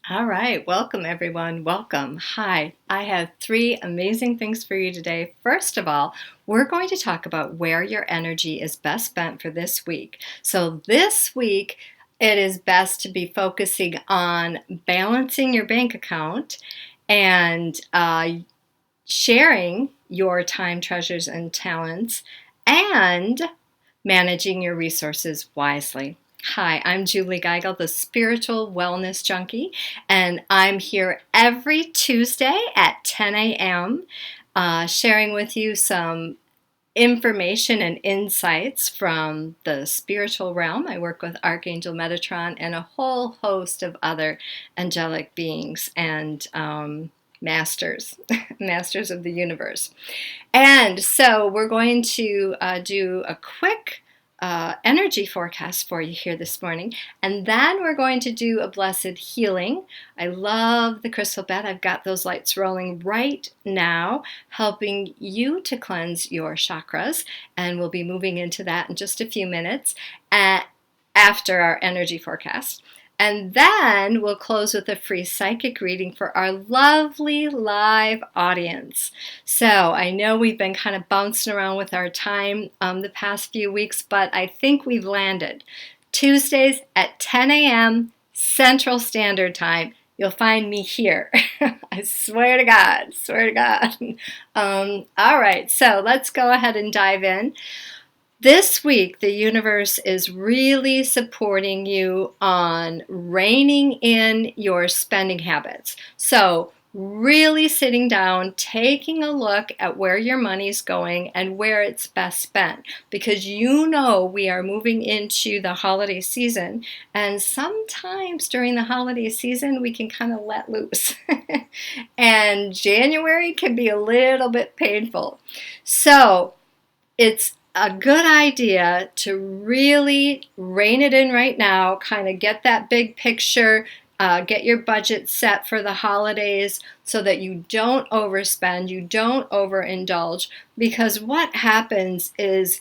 All right, welcome everyone. Welcome. Hi, I have three amazing things for you today. First of all, we're going to talk about where your energy is best spent for this week. So, this week, it is best to be focusing on balancing your bank account and sharing your time, treasures, and talents, and managing your resources wisely. Hi, I'm Julie Geigle, the spiritual wellness junkie, and I'm here every Tuesday at 10 a.m. Sharing with you some information and insights from the spiritual realm. I work with Archangel Metatron and a whole host of other angelic beings and masters, masters of the universe. And so we're going to do a quick energy forecast for you here this morning. And then we're going to do a blessed healing. I love the crystal bed. I've got those lights rolling right now, helping you to cleanse your chakras. And we'll be moving into that in just a few minutes after our energy forecast. And then we'll close with a free psychic reading for our lovely live audience. So I know we've been kind of bouncing around with our time the past few weeks, but I think we've landed. Tuesdays at 10 a.m. Central Standard Time. You'll find me here. I swear to God, swear to God. All right, so let's go ahead and dive in. This week, the universe is really supporting you on reining in your spending habits. So, really sitting down, taking a look at where your money's going and where it's best spent. Because you know we are moving into the holiday season, and sometimes during the holiday season, we can kind of let loose. And January can be a little bit painful. So, it's a good idea to really rein it in right now, kind of get that big picture, get your budget set for the holidays so that you don't overspend, you don't overindulge, because what happens is,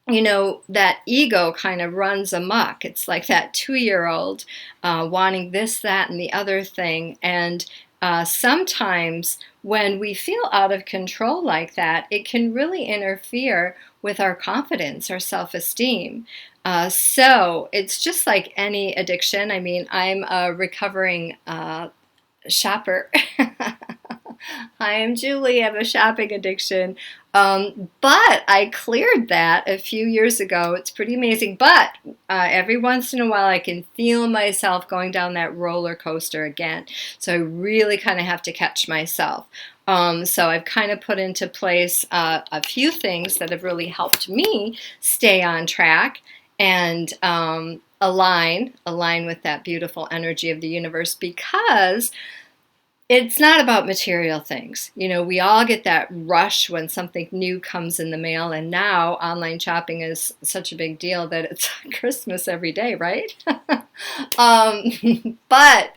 you know, that ego kind of runs amok. It's like that 2-year-old wanting this, that, and the other thing. And sometimes when we feel out of control like that, it can really interfere with our confidence, our self-esteem. So it's just like any addiction. I mean, I'm a recovering shopper. Hi, I'm Julie. I have a shopping addiction. But I cleared that a few years ago. It's pretty amazing. But every once in a while, I can feel myself going down that roller coaster again. So I really kind of have to catch myself. So I've kind of put into place a few things that have really helped me stay on track and align with that beautiful energy of the universe, because it's not about material things. You know, we all get that rush when something new comes in the mail, and now online shopping is such a big deal that it's Christmas every day, right? But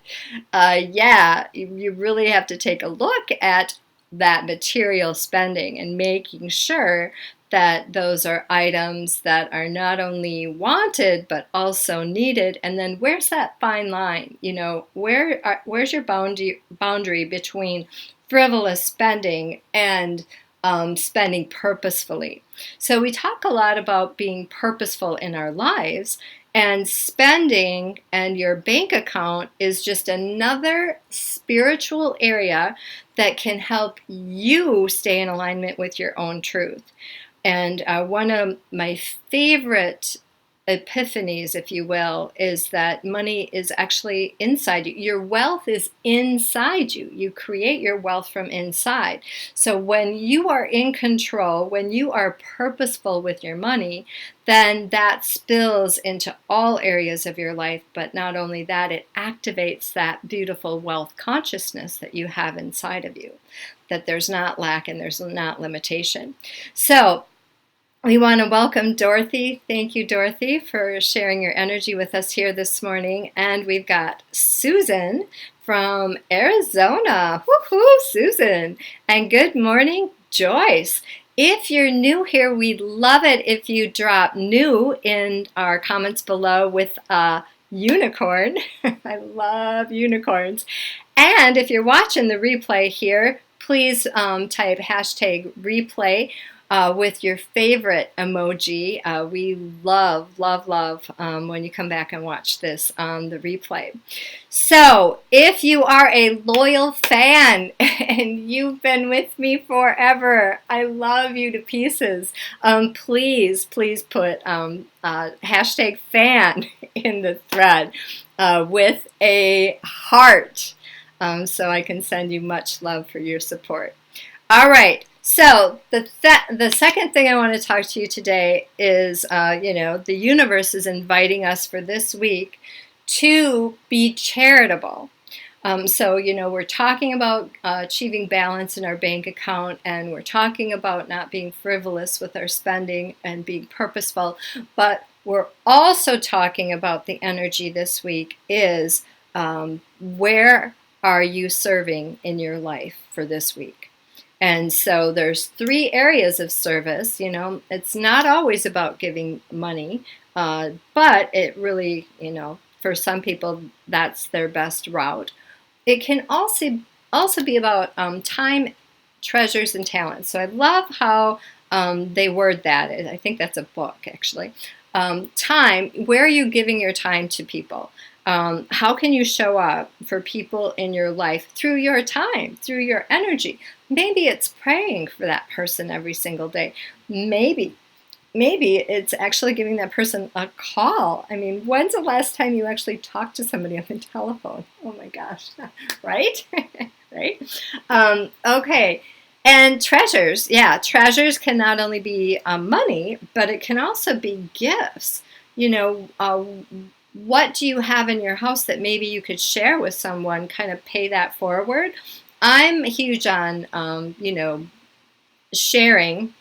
yeah, you really have to take a look at that material spending and making sure that those are items that are not only wanted but also needed. And then where's that fine line? You know, where's your boundary between frivolous spending and spending purposefully? So we talk a lot about being purposeful in our lives, and spending and your bank account is just another spiritual area that can help you stay in alignment with your own truth. And one of my favorite epiphanies, if you will, is that money is actually inside you. Your wealth is inside you. You create your wealth from inside. So when you are in control, when you are purposeful with your money, then that spills into all areas of your life. But not only that, it activates that beautiful wealth consciousness that you have inside of you, that there's not lack and there's not limitation. So we want to welcome Dorothy. Thank you, Dorothy, for sharing your energy with us here this morning. And we've got Susan from Arizona. Woohoo, Susan. And good morning, Joyce. If you're new here, we'd love it if you drop new in our comments below with a unicorn. I love unicorns. And if you're watching the replay here, please type hashtag replay with your favorite emoji. We love, love, love when you come back and watch this on the replay. So if you are a loyal fan and you've been with me forever, I love you to pieces. Please, please put hashtag fan in the thread with a heart. So I can send you much love for your support. All right. So the second thing I want to talk to you today is, the universe is inviting us for this week to be charitable. We're talking about achieving balance in our bank account, and we're talking about not being frivolous with our spending and being purposeful, but we're also talking about the energy this week is where are you serving in your life for this week? And so there's 3 areas of service. It's not always about giving money, but it really, for some people, that's their best route. It can also be about time, treasures, and talents. So I love how they word that. I think that's a book, actually. Time, where are you giving your time to people? How can you show up for people in your life through your time, through your energy? Maybe it's praying for that person every single day. Maybe it's actually giving that person a call. I mean, when's the last time you actually talked to somebody on the telephone? Oh my gosh, right? Right? Okay. And treasures, treasures can not only be money, but it can also be gifts. What do you have in your house that maybe you could share with someone, kind of pay that forward? I'm huge on, sharing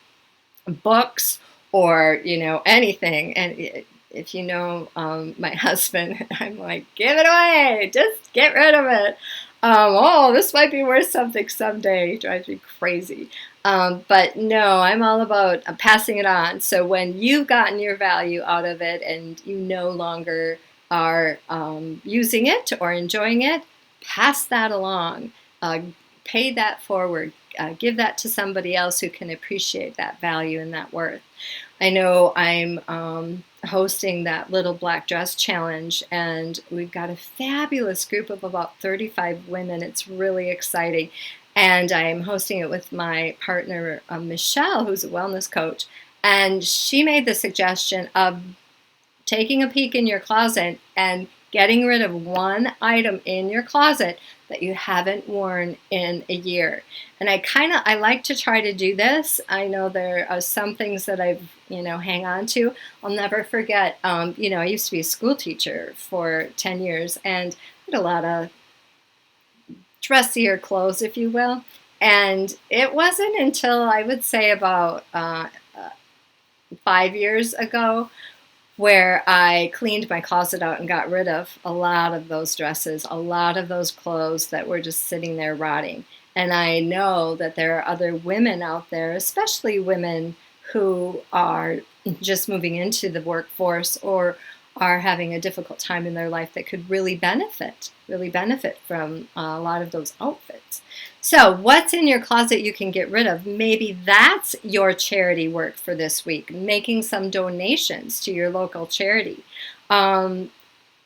books or, anything. And if you know my husband, I'm like, give it away, just get rid of it. This might be worth something someday. It drives me crazy. But no, I'm all about passing it on. So when you've gotten your value out of it and you no longer are using it or enjoying it, pass that along. Pay that forward. Give that to somebody else who can appreciate that value and that worth. I know I'm hosting that Little Black Dress Challenge, and we've got a fabulous group of about 35 women. It's really exciting. And I'm hosting it with my partner, Michelle, who's a wellness coach. And she made the suggestion of taking a peek in your closet and getting rid of one item in your closet that you haven't worn in a year. And I like to try to do this. I know there are some things that I've, hang on to. I'll never forget, I used to be a school teacher for 10 years and had a lot of dressier clothes, if you will. And it wasn't until I would say about 5 years ago where I cleaned my closet out and got rid of a lot of those dresses, a lot of those clothes that were just sitting there rotting. And I know that there are other women out there, especially women who are just moving into the workforce or are having a difficult time in their life that could really benefit from a lot of those outfits. So what's in your closet you can get rid of? Maybe that's your charity work for this week, making some donations to your local charity. And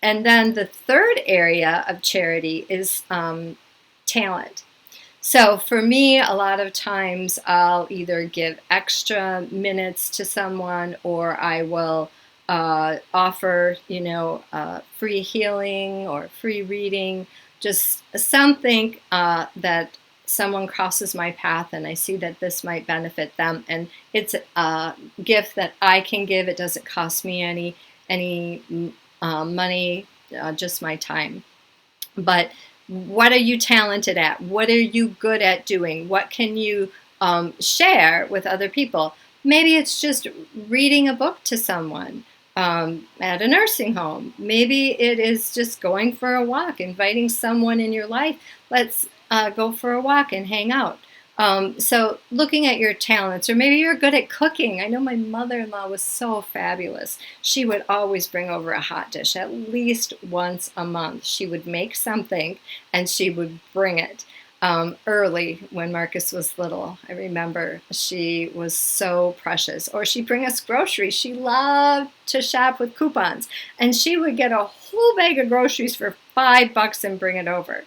then the third area of charity is talent. So for me, a lot of times I'll either give extra minutes to someone or I will offer, free healing or free reading, just something that someone crosses my path and I see that this might benefit them. And it's a gift that I can give. It doesn't cost me any money, just my time. But what are you talented at? What are you good at doing? What can you share with other people? Maybe it's just reading a book to someone at a nursing home. Maybe it is just going for a walk, inviting someone in your life. Let's go for a walk and hang out. So looking at your talents, or maybe you're good at cooking. I know my mother-in-law was so fabulous. She would always bring over a hot dish at least once a month. She would make something and she would bring it. Early when Marcus was little, I remember she was so precious. Or she'd bring us groceries. She loved to shop with coupons, and she would get a whole bag of groceries for $5 and bring it over.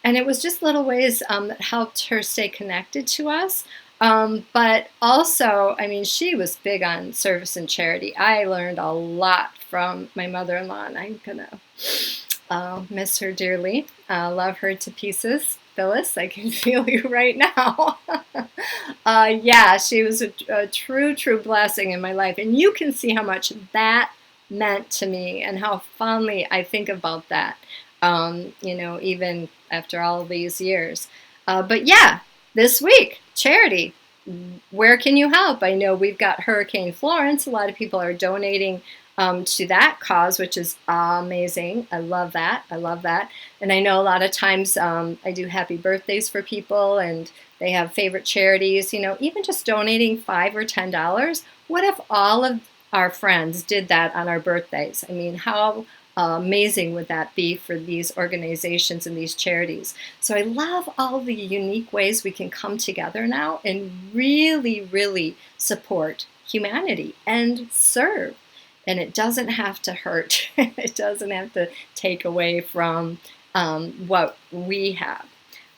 And it was just little ways that helped her stay connected to us. But also, I mean, she was big on service and charity. I learned a lot from my mother-in-law, and I'm going to miss her dearly. Love her to pieces. Phyllis, I can feel you right now. Yeah, she was a true, true blessing in my life. And you can see how much that meant to me and how fondly I think about that, even after all these years. But yeah, this week, charity. Where can you help? I know we've got Hurricane Florence. A lot of people are donating to that cause, which is amazing. I love that. I love that. And I know a lot of times I do happy birthdays for people, and they have favorite charities. Even just donating $5 or $10. What if all of our friends did that on our birthdays? I mean, how amazing would that be for these organizations and these charities? So I love all the unique ways we can come together now and really, really support humanity and serve. And it doesn't have to hurt. It doesn't have to take away from what we have.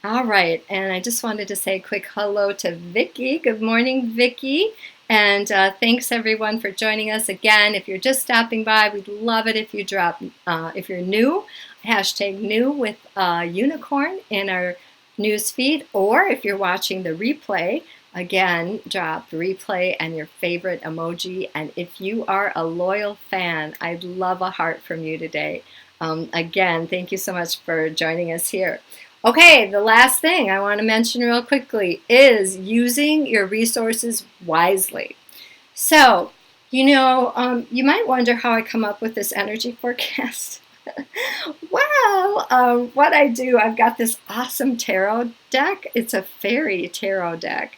All right, and I just wanted to say a quick hello to Vicki. Good morning, Vicki. And thanks everyone for joining us again. If you're just stopping by, we'd love it if you drop, if you're new, hashtag new with unicorn in our news feed, or if you're watching the replay, again, drop the replay and your favorite emoji. And if you are a loyal fan, I'd love a heart from you today. Again, thank you so much for joining us here. Okay, the last thing I want to mention real quickly is using your resources wisely. So, you might wonder how I come up with this energy forecast. Well, what I do, I've got this awesome tarot deck. It's a fairy tarot deck,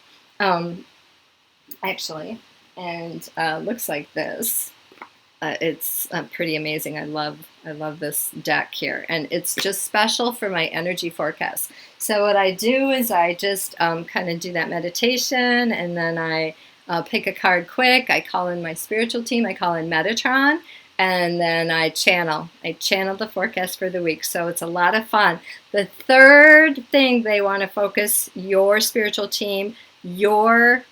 actually, and looks like this. It's pretty amazing. I love this deck here, and it's just special for my energy forecast. So what I do is I just kind of do that meditation, and then I pick a card quick. I call in my spiritual team. I call in Metatron, and then I channel the forecast for the week. So it's a lot of fun. The third thing they want to focus, your spiritual team, your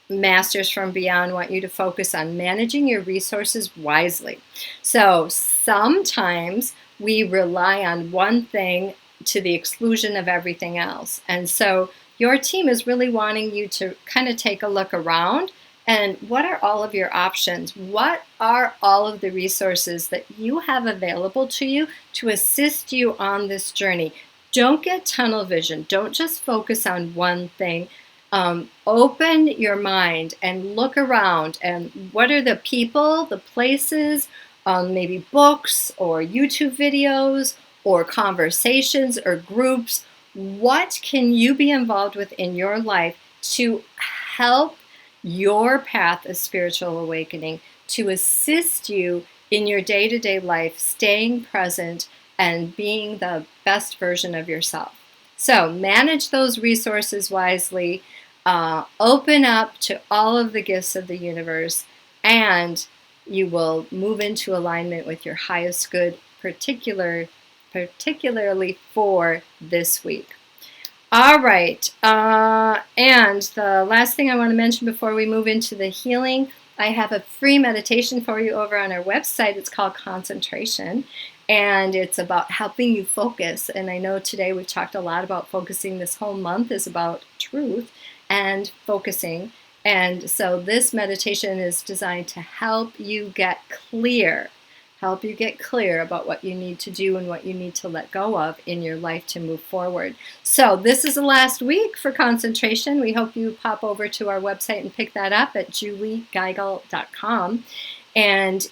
Masters from Beyond want you to focus on managing your resources wisely. So sometimes we rely on one thing to the exclusion of everything else. And so your team is really wanting you to kind of take a look around and what are all of your options? What are all of the resources that you have available to you to assist you on this journey? Don't get tunnel vision. Don't just focus on one thing. Open your mind and look around, and what are the people, the places, maybe books or YouTube videos or conversations or groups. What can you be involved with in your life to help your path of spiritual awakening, to assist you in your day-to-day life, staying present and being the best version of yourself? So manage those resources wisely, open up to all of the gifts of the universe, and you will move into alignment with your highest good, particularly for this week. All right, and the last thing I want to mention before we move into the healing, I have a free meditation for you over on our website. It's called Concentration. And it's about helping you focus. And I know today we've talked a lot about focusing. This whole month is about truth and focusing. And so this meditation is designed to help you get clear about what you need to do and what you need to let go of in your life to move forward. So this is the last week for Concentration. We hope you pop over to our website and pick that up at juliegeigle.com. And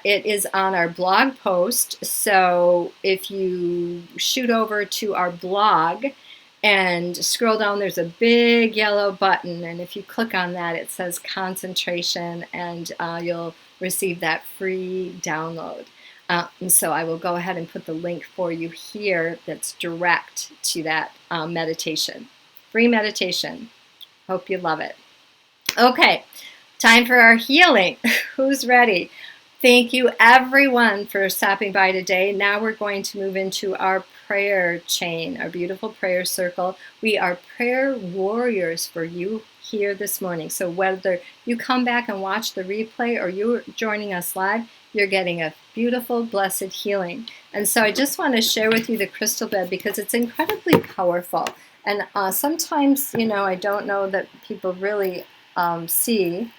it is on our blog post. So if you shoot over to our blog And scroll down, there's a big yellow button, and if you click on that, it says concentration, and you'll receive that free download. And so I will go ahead and put the link for you here that's direct to that meditation. Free meditation. Hope you love it. Okay, time for our healing. Who's ready? Thank you everyone for stopping by today. Now we're going to move into our prayer chain, our beautiful prayer circle. We are prayer warriors for you here this morning. So whether you come back and watch the replay or you're joining us live, you're getting a beautiful, blessed healing. And so I just want to share with you the crystal bed because it's incredibly powerful. And sometimes, I don't know that people really see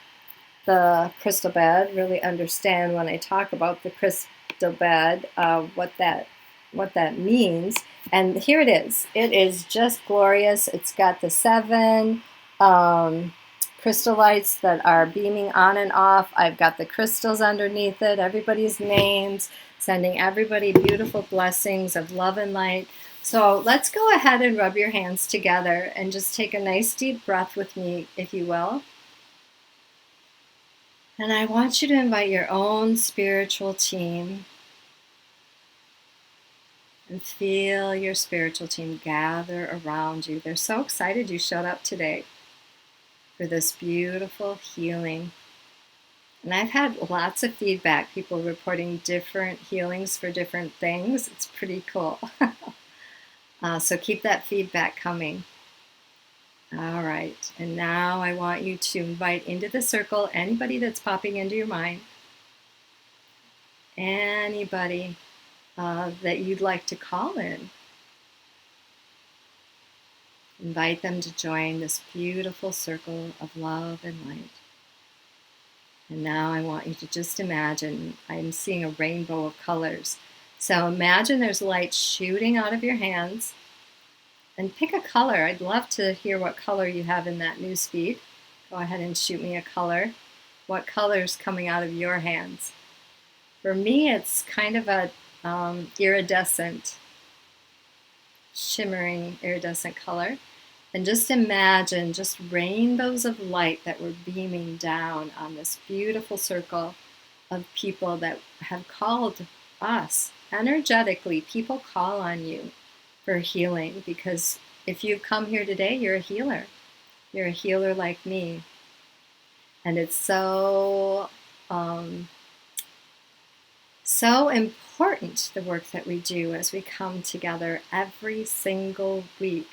the crystal bed, really understand when I talk about the crystal bed, what that means. And here it is. It is just glorious. It's got the 7 crystal lights that are beaming on and off. I've got the crystals underneath it, everybody's names, sending everybody beautiful blessings of love and light. So let's go ahead and rub your hands together and just take a nice deep breath with me, if you will. And I want you to invite your own spiritual team and feel your spiritual team gather around you. They're so excited you showed up today for this beautiful healing. And I've had lots of feedback, people reporting different healings for different things. It's pretty cool. So keep that feedback coming. All right, and now I want you to invite into the circle anybody that's popping into your mind, anybody that you'd like to call in. Invite them to join this beautiful circle of love and light. And now I want you to just imagine, I'm seeing a rainbow of colors. So imagine there's light shooting out of your hands. And pick a color. I'd love to hear what color you have in that news feed. Go ahead and shoot me a color. What color is coming out of your hands? For me, it's kind of a iridescent, shimmering iridescent color. And just imagine just rainbows of light that were beaming down on this beautiful circle of people that have called us. Energetically, people call on you for healing, because if you've come here today, you're a healer. You're a healer like me. And it's so important, the work that we do as we come together every single week.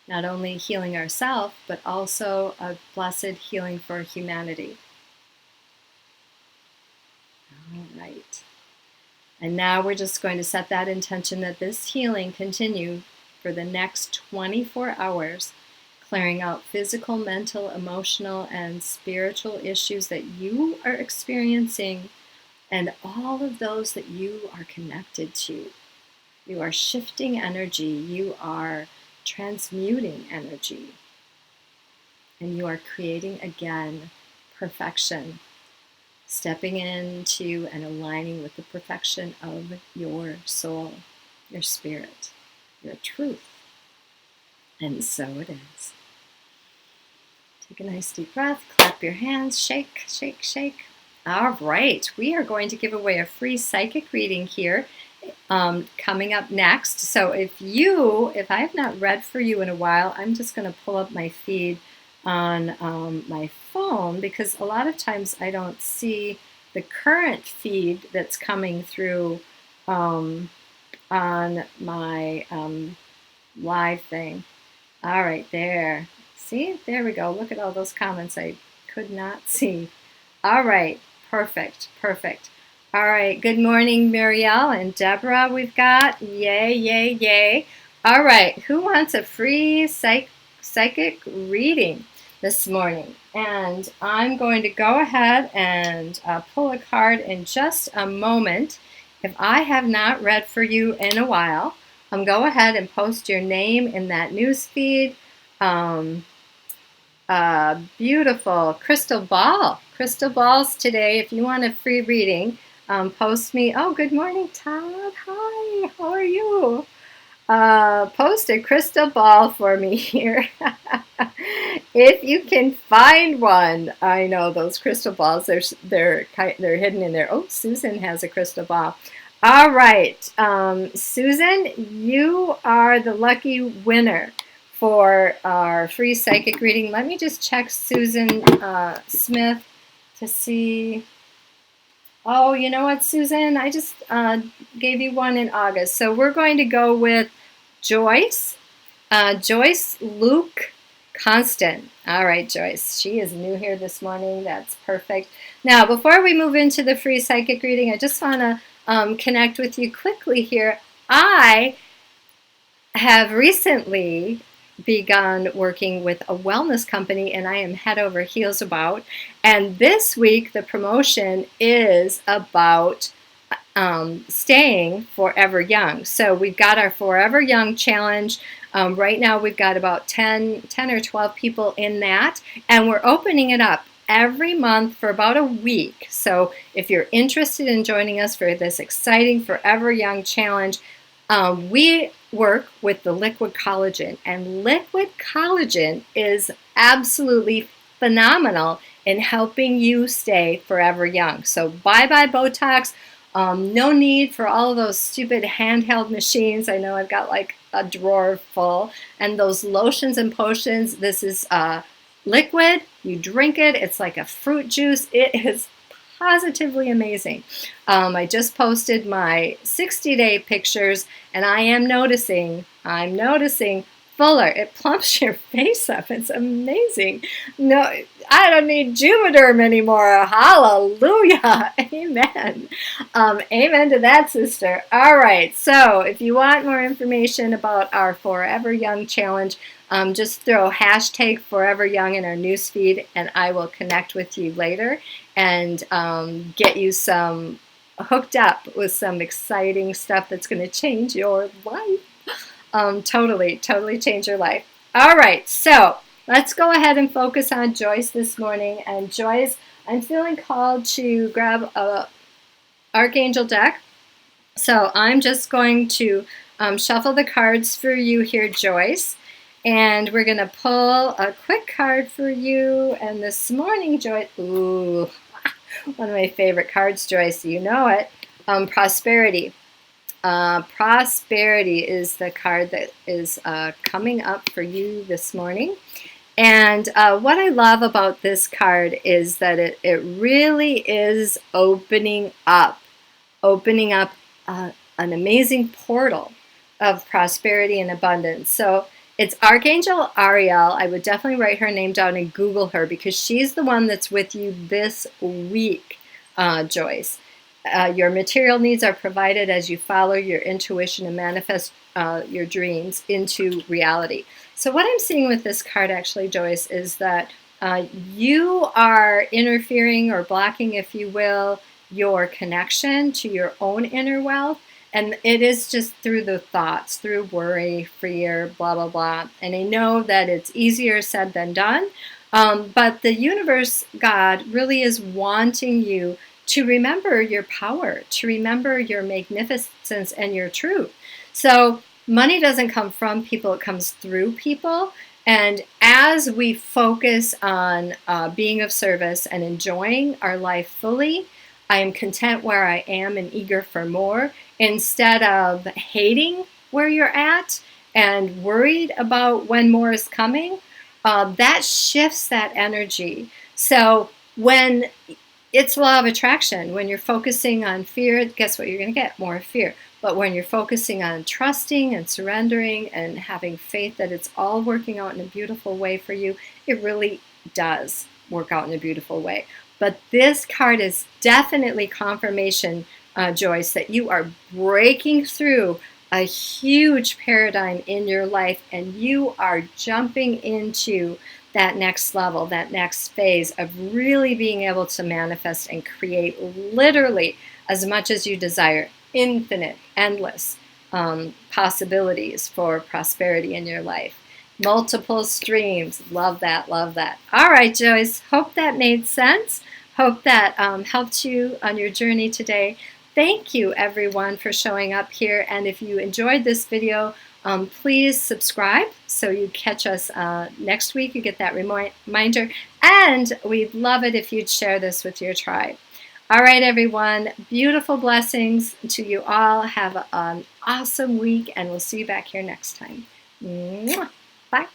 Not only healing ourselves, but also a blessed healing for humanity. All right. And now we're just going to set that intention that this healing continue for the next 24 hours, clearing out physical, mental, emotional, and spiritual issues that you are experiencing, and all of those that you are connected to. You are shifting energy, you are transmuting energy, and you are creating again perfection. Stepping into and aligning with the perfection of your soul, your spirit, your truth. And so it is. Take a nice deep breath, clap your hands, shake, shake, shake. All right, we are going to give away a free psychic reading here coming up next. So if I have not read for you in a while, I'm just going to pull up my feed on my phone, because a lot of times I don't see the current feed that's coming through on my live thing. All right, there. See, there we go. Look at all those comments I could not see. All right, perfect, perfect. All right, good morning, Marielle and Deborah we've got. Yay, yay, yay. All right, who wants a free psychic reading this morning? And I'm going to go ahead and pull a card in just a moment. If I have not read for you in a while, go ahead and post your name in that news feed. Beautiful crystal balls today. If you want a free reading, post me. Oh, good morning, Todd. Hi, how are you? Post a crystal ball for me here. If you can find one. I know those crystal balls, they're hidden in there. Oh, Susan has a crystal ball. All right, Susan, you are the lucky winner for our free psychic reading. Let me just check Susan Smith to see. Oh, you know what, Susan? I just gave you one in August. So we're going to go with Joyce. Joyce Luke Constant. All right, Joyce. She is new here this morning. That's perfect. Now, before we move into the free psychic reading, I just want to connect with you quickly here. I have recently begun working with a wellness company, and I am head over heels about. And this week, the promotion is about staying forever young. So we've got our Forever Young Challenge. Right now, we've got about 10 or 12 people in that, and we're opening it up every month for about a week. So if you're interested in joining us for this exciting Forever Young Challenge, we work with the Liquid Collagen, and Liquid Collagen is absolutely phenomenal in helping you stay forever young. So bye-bye Botox. No need for all of those stupid handheld machines. I know I've got like a drawer full. And those lotions and potions, this is liquid. You drink it. It's like a fruit juice. It is positively amazing. I just posted my 60-day pictures, and I'm noticing fuller. It plumps your face up. It's amazing. No, I don't need Juvederm anymore. Hallelujah. Amen. Amen to that, sister. All right. So if you want more information about our Forever Young Challenge, just throw hashtag Forever Young in our newsfeed, and I will connect with you later and get you some hooked up with some exciting stuff that's going to change your life. Totally change your life. All right, so let's go ahead and focus on Joyce this morning. And Joyce, I'm feeling called to grab a Archangel deck. So I'm just going to shuffle the cards for you here, Joyce. And we're going to pull a quick card for you. And this morning, Joyce, ooh, one of my favorite cards, Joyce, you know it, Prosperity. Prosperity is the card that is coming up for you this morning. And what I love about this card is that it really is opening up an amazing portal of prosperity and abundance. So it's Archangel Ariel. I would definitely write her name down and Google her because she's the one that's with you this week, Joyce. Your material needs are provided as you follow your intuition and manifest your dreams into reality. So what I'm seeing with this card actually, Joyce, is that you are interfering or blocking, if you will, your connection to your own inner wealth. And it is just through the thoughts, through worry, fear, blah, blah, blah. And I know that it's easier said than done. But the universe, God, really is wanting you to remember your power, to remember your magnificence and your truth. So money doesn't come from people, it comes through people. And as we focus on being of service and enjoying our life fully, I am content where I am and eager for more, instead of hating where you're at and worried about when more is coming. That shifts that energy. So when it's law of attraction. When you're focusing on fear, guess what you're going to get? More fear. But when you're focusing on trusting and surrendering and having faith that it's all working out in a beautiful way for you, it really does work out in a beautiful way. But this card is definitely confirmation, Joyce, that you are breaking through a huge paradigm in your life and you are jumping into that next level, that next phase of really being able to manifest and create literally as much as you desire, infinite, endless possibilities for prosperity in your life. Multiple streams. Love that, love that. All right, Joyce, hope that made sense. Hope that helped you on your journey today. Thank you, everyone, for showing up here. And if you enjoyed this video, Please subscribe so you catch us next week. You get that reminder. And we'd love it if you'd share this with your tribe. All right, everyone. Beautiful blessings to you all. Have an awesome week, and we'll see you back here next time. Mwah. Bye.